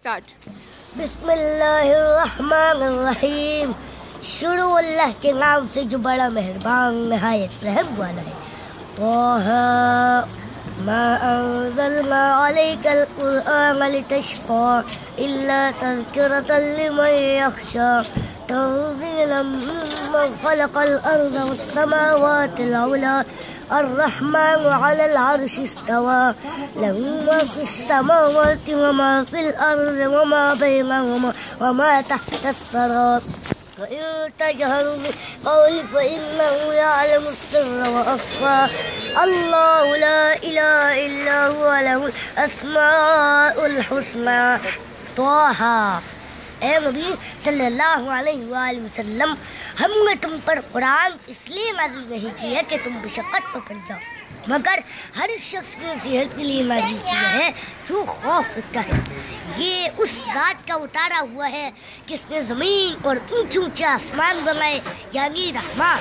Start. بسم اللہ الرحمن الرحیم. شروع اللہ کے نام سے جو بڑا مہربان نہایت رحم والا ہے. طه ما انزلنا عليك القرآن لتشقى إلا تذكرة لمن يخشى تنزيلا ممن خلق الأرض والسماوات العلى الرحمن على العرش استوى له ما في السماوات وما في الأرض وما بينهما وما تحت الثرى وإن تجهر بالقول فإنه يعلم السر وأخفى الله لا إله إلا هو له الأسماء الحسنى. طه. اے نبی صلی اللہ علیہ وآلہ وسلم، ہم نے تم پر قرآن اس لیے نازل نہیں کی ہے کہ تم مشقت پکڑ جاؤ، مگر ہر شخص کی صحت کے لیے نازل کیا ہے جو خوف رکھتا ہے. یہ اس ذات کا اتارا ہوا ہے جس نے زمین اور اونچے اونچے آسمان بنائے، یعنی رحمان،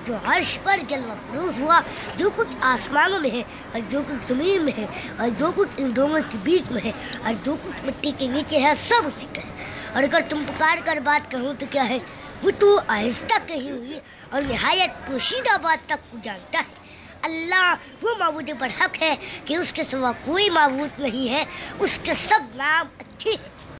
جو عرش پر جلوہ فروز ہوا. جو کچھ آسمانوں میں ہے اور جو کچھ زمین میں ہے اور جو کچھ ان دونوں کے بیچ میں ہے اور جو کچھ مٹی کے نیچے ہے، سب اسی کا ہے. اور اگر تم پکار کر بات کہوں تو کیا ہے، وہ تو آہستہ کہی ہوئی اور نہایت پوشیدہ بات تک کو جانتا ہے. اللہ وہ معبود پر حق ہے کہ اس کے سوا کوئی معبود نہیں ہے، اس کے سب نام اچھے ہیں.